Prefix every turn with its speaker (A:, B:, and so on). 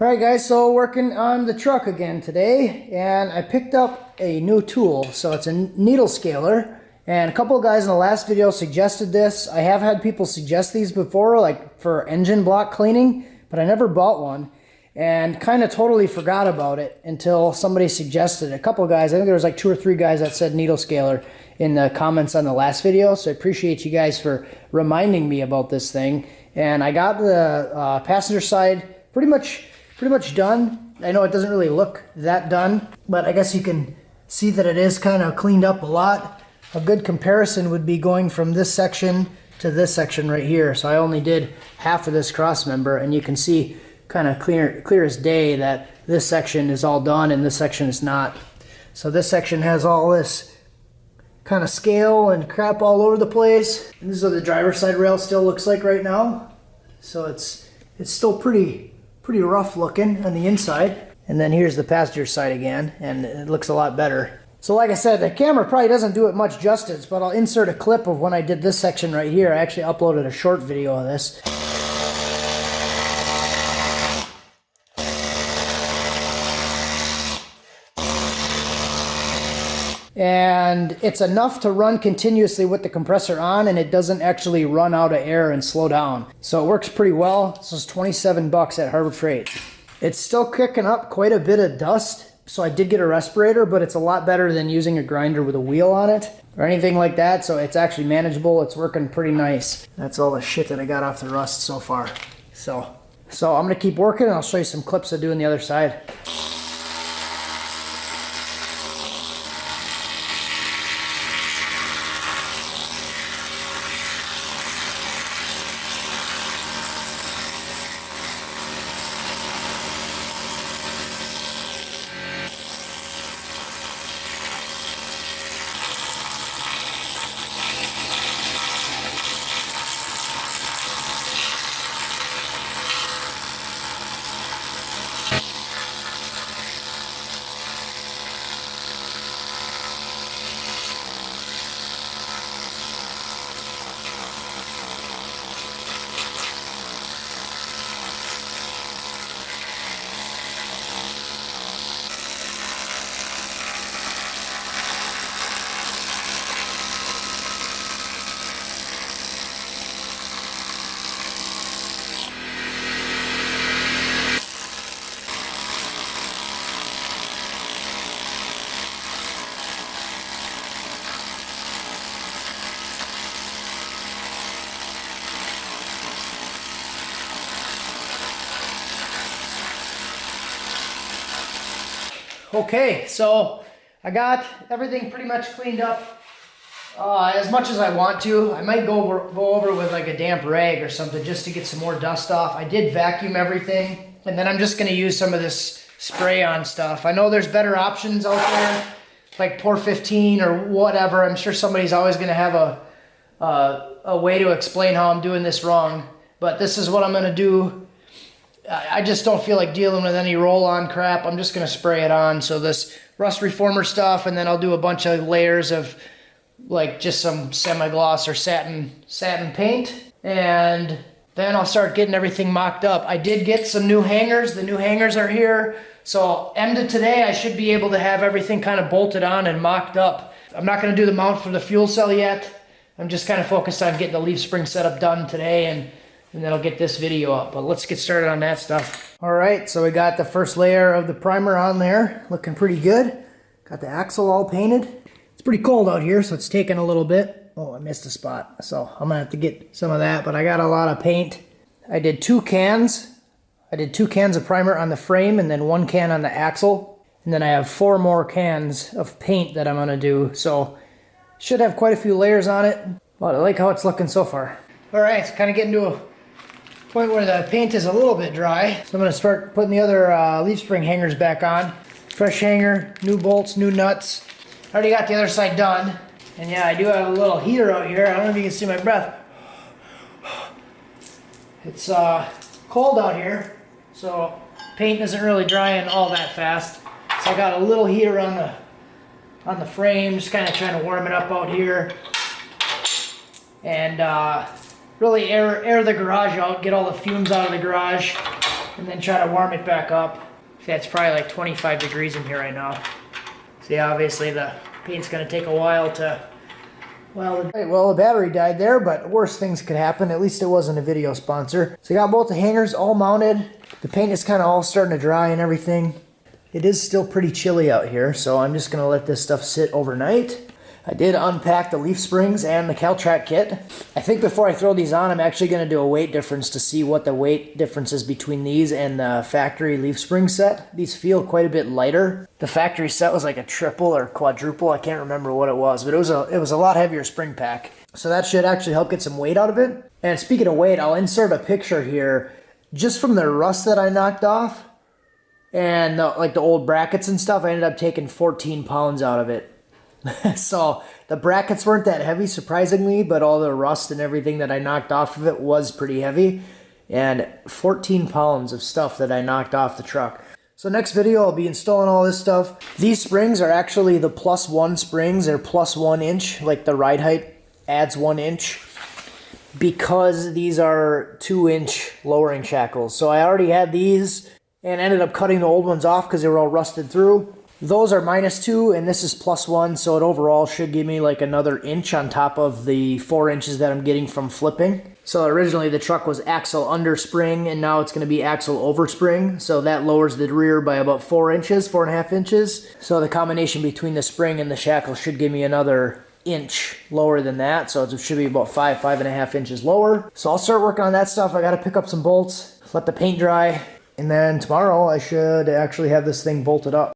A: Alright guys, so working on the truck again today, and I picked up a new tool. So it's a needle scaler, and a couple of guys in the last video suggested this. I have had people suggest these before, like for engine block cleaning, but I never bought one, and kind of totally forgot about it until somebody suggested it. A couple of guys, I think there was like 2 or 3 guys that said needle scaler in the comments on the last video, so I appreciate you guys for reminding me about this thing. And I got the passenger side pretty much done. I know it doesn't really look that done, but I guess you can see that it is kind of cleaned up a lot. A good comparison would be going from this section to this section right here. So I only did half of this cross member, and you can see kind of clear as day that this section is all done and this section is not. So this section has all this kind of scale and crap all over the place. And this is what the driver's side rail still looks like right now. So it's still pretty rough looking on the inside. And then here's the passenger side again, and it looks a lot better. So like I said, the camera probably doesn't do it much justice, but I'll insert a clip of when I did this section right here. I actually uploaded a short video of this. And it's enough to run continuously with the compressor on, and it doesn't actually run out of air and slow down. So it works pretty well. This is $27 at Harbor Freight. It's still kicking up quite a bit of dust, so I did get a respirator, but it's a lot better than using a grinder with a wheel on it or anything like that. So it's actually manageable. It's working pretty nice. That's all the shit that I got off the rust so far. So I'm gonna keep working, and I'll show you some clips of doing the other side. Okay, so I got everything pretty much cleaned up as much as I want to. I might go over with like a damp rag or something just to get some more dust off. I did vacuum everything, and then I'm just going to use some of this spray on stuff. I know there's better options out there, like Pour 15 or whatever. I'm sure somebody's always going to have a way to explain how I'm doing this wrong, but this is what I'm going to do. I just don't feel like dealing with any roll-on crap. I'm just going to spray it on. So this rust reformer stuff, and then I'll do a bunch of layers of like just some semi-gloss or satin paint, and then I'll start getting everything mocked up. I did get some new hangers. The new hangers are here. So end of today, I should be able to have everything kind of bolted on and mocked up. I'm not going to do the mount for the fuel cell yet. I'm just kind of focused on getting the leaf spring setup done today, and then I'll get this video up. But let's get started on that stuff. All right, so we got the first layer of the primer on there, looking pretty good. Got the axle all painted. It's pretty cold out here, so it's taking a little bit. Oh, I missed a spot, so I'm gonna have to get some of that, but I got a lot of paint. I did 2 cans. I did 2 cans of primer on the frame, and then 1 can on the axle. And then I have 4 more cans of paint that I'm gonna do. So should have quite a few layers on it, but I like how it's looking so far. All right, it's kind of getting to a point where the paint is a little bit dry. So I'm going to start putting the other leaf spring hangers back on. Fresh hanger, new bolts, new nuts. I already got the other side done. And yeah, I do have a little heater out here. I don't know if you can see my breath. It's cold out here, so paint isn't really drying all that fast. So I got a little heater on the frame, just kind of trying to warm it up out here. And really air the garage out, get all the fumes out of the garage. and then try to warm it back up. See, it's probably like 25 degrees in here right now. See, obviously the paint's gonna take a while to, well, the battery died there, but worse things could happen. At least it wasn't a video sponsor. So I got both the hangers all mounted. The paint is kind of all starting to dry and everything. It is still pretty chilly out here, so I'm just gonna let this stuff sit overnight. I did unpack the leaf springs and the Caltrac kit. I think before I throw these on, I'm actually going to do a weight difference to see what the weight difference is between these and the factory leaf spring set. These feel quite a bit lighter. The factory set was like a triple or quadruple. I can't remember what it was, but it was a lot heavier spring pack. So that should actually help get some weight out of it. And speaking of weight, I'll insert a picture here just from the rust that I knocked off and like the old brackets and stuff. I ended up taking 14 pounds out of it. So the brackets weren't that heavy, surprisingly, but all the rust and everything that I knocked off of it was pretty heavy. And 14 pounds of stuff that I knocked off the truck. So next video, I'll be installing all this stuff. These springs are actually the +1 springs. They're +1 inch, like the ride height adds 1 inch. Because these are 2-inch lowering shackles. So I already had these and ended up cutting the old ones off because they were all rusted through. Those are -2 and this is +1, so it overall should give me like another inch on top of the 4 inches that I'm getting from flipping. So originally the truck was axle under spring and now it's going to be axle over spring. So that lowers the rear by about 4 inches, 4.5 inches. So the combination between the spring and the shackle should give me another inch lower than that. So it should be about 5.5 inches lower. So I'll start working on that stuff. I got to pick up some bolts, let the paint dry, and then tomorrow I should actually have this thing bolted up.